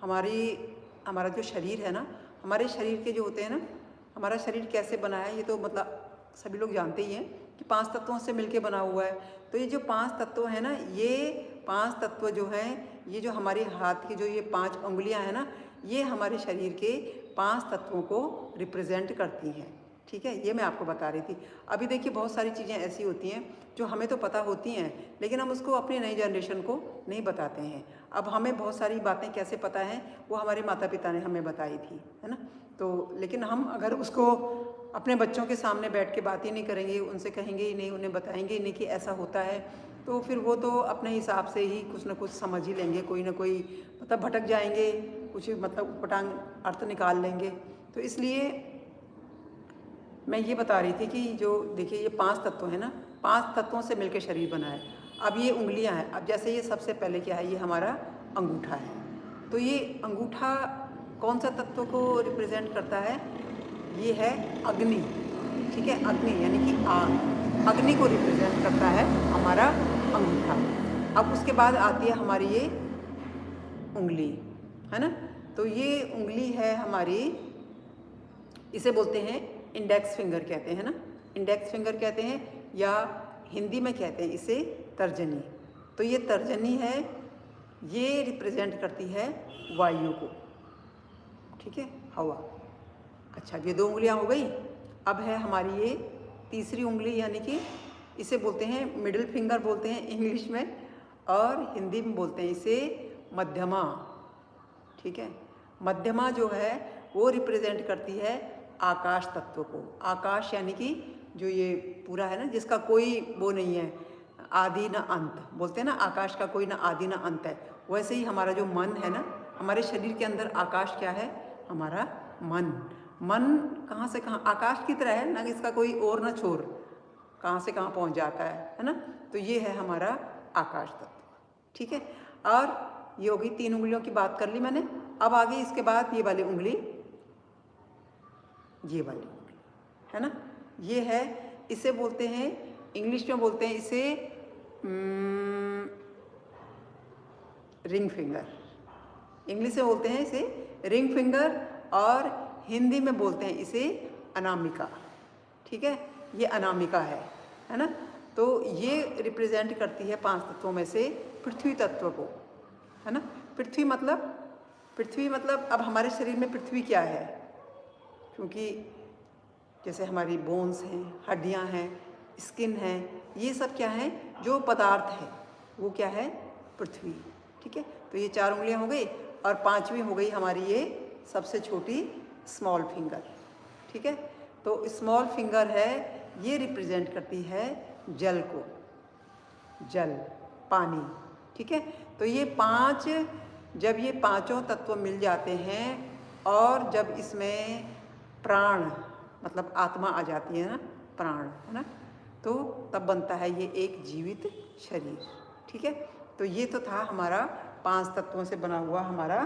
हमारा जो शरीर है ना, हमारे शरीर के जो होते हैं ना, हमारा शरीर कैसे बना है ये तो मतलब सभी लोग जानते ही हैं कि 5 तत्वों से मिलके बना हुआ है। तो ये जो 5 तत्व हैं ना, ये 5 तत्व जो हैं, ये जो हमारे हाथ की जो ये 5 उंगलियां हैं ना, ये हमारे शरीर के 5 तत्वों को रिप्रेजेंट करती हैं। ठीक है, ये मैं आपको बता रही थी। अभी देखिए बहुत सारी चीज़ें ऐसी होती हैं जो हमें तो पता होती हैं, लेकिन हम उसको अपनी नई जनरेशन को नहीं बताते हैं। अब हमें बहुत सारी बातें कैसे पता हैं, वो हमारे माता पिता ने हमें बताई थी, है ना। तो लेकिन हम अगर उसको अपने बच्चों के सामने बैठ के बात ही नहीं करेंगे, उनसे कहेंगे ही नहीं, उन्हें बताएंगे ही नहीं कि ऐसा होता है, तो फिर वो तो अपने हिसाब से ही कुछ ना कुछ समझ ही लेंगे, कोई ना कोई मतलब भटक जाएंगे, कुछ मतलब पटांग अर्थ निकाल लेंगे। तो इसलिए मैं ये बता रही थी कि जो देखिए ये 5 तत्व है ना, 5 तत्वों से मिलकर शरीर बना है। अब ये उंगलियां हैं, अब जैसे ये सबसे पहले क्या है, ये हमारा अंगूठा है। तो ये अंगूठा कौन सा तत्व को रिप्रेजेंट करता है, ये है अग्नि। ठीक है, अग्नि यानी कि आग, अग्नि को रिप्रेजेंट करता है हमारा अंगूठा। अब उसके बाद आती है हमारी ये उंगली, है ना। तो ये उंगली है हमारी, इसे बोलते हैं इंडेक्स फिंगर कहते हैं ना, इंडेक्स फिंगर कहते हैं, या हिंदी में कहते हैं इसे तर्जनी। तो ये तर्जनी है, ये रिप्रेजेंट करती है वायु को। ठीक है, हवा। अच्छा, ये 2 उंगलियां हो गई। अब है हमारी ये तीसरी उंगली, यानी कि इसे बोलते हैं मिडिल फिंगर बोलते हैं इंग्लिश में, और हिंदी में बोलते हैं इसे मध्यमा। ठीक है, मध्यमा जो है वो रिप्रेजेंट करती है आकाश तत्व को। आकाश यानी कि जो ये पूरा है ना, जिसका कोई वो नहीं है, आदि ना अंत, बोलते हैं ना आकाश का कोई ना आदि ना अंत है। वैसे ही हमारा जो मन है ना, हमारे शरीर के अंदर आकाश क्या है, हमारा मन। मन कहाँ से कहाँ आकाश की तरह है ना, इसका कोई और ना छोर, कहाँ से कहाँ पहुँच जाता है ना। तो ये है हमारा आकाश तत्व। ठीक है, और ये होगी 3 उंगलियों की बात कर ली मैंने। अब आगे इसके बाद ये वाली उंगली, ये वाली उंगली है ना, ये है, इसे बोलते हैं इंग्लिश में बोलते हैं इसे रिंग फिंगर। इंग्लिश में बोलते हैं इसे रिंग फिंगर, और हिंदी में बोलते हैं इसे अनामिका। ठीक है, ये अनामिका है ना। तो ये रिप्रेजेंट करती है 5 तत्वों में से पृथ्वी तत्व को, है ना। पृथ्वी मतलब अब हमारे शरीर में पृथ्वी क्या है, क्योंकि जैसे हमारी बोन्स हैं, हड्डियां हैं, स्किन है, ये सब क्या है, जो पदार्थ है वो क्या है, पृथ्वी। ठीक है, तो ये 4 उंगलियां हो गई, और 5वीं हो गई हमारी ये सबसे छोटी स्मॉल फिंगर। ठीक है, तो स्मॉल फिंगर है, ये रिप्रेजेंट करती है जल को, जल, पानी। ठीक है, तो ये 5, जब ये 5ओं तत्व मिल जाते हैं, और जब इसमें प्राण मतलब आत्मा आ जाती है ना, प्राण, है ना, तो तब बनता है ये एक जीवित शरीर। ठीक है, तो ये तो था हमारा 5 तत्वों से बना हुआ हमारा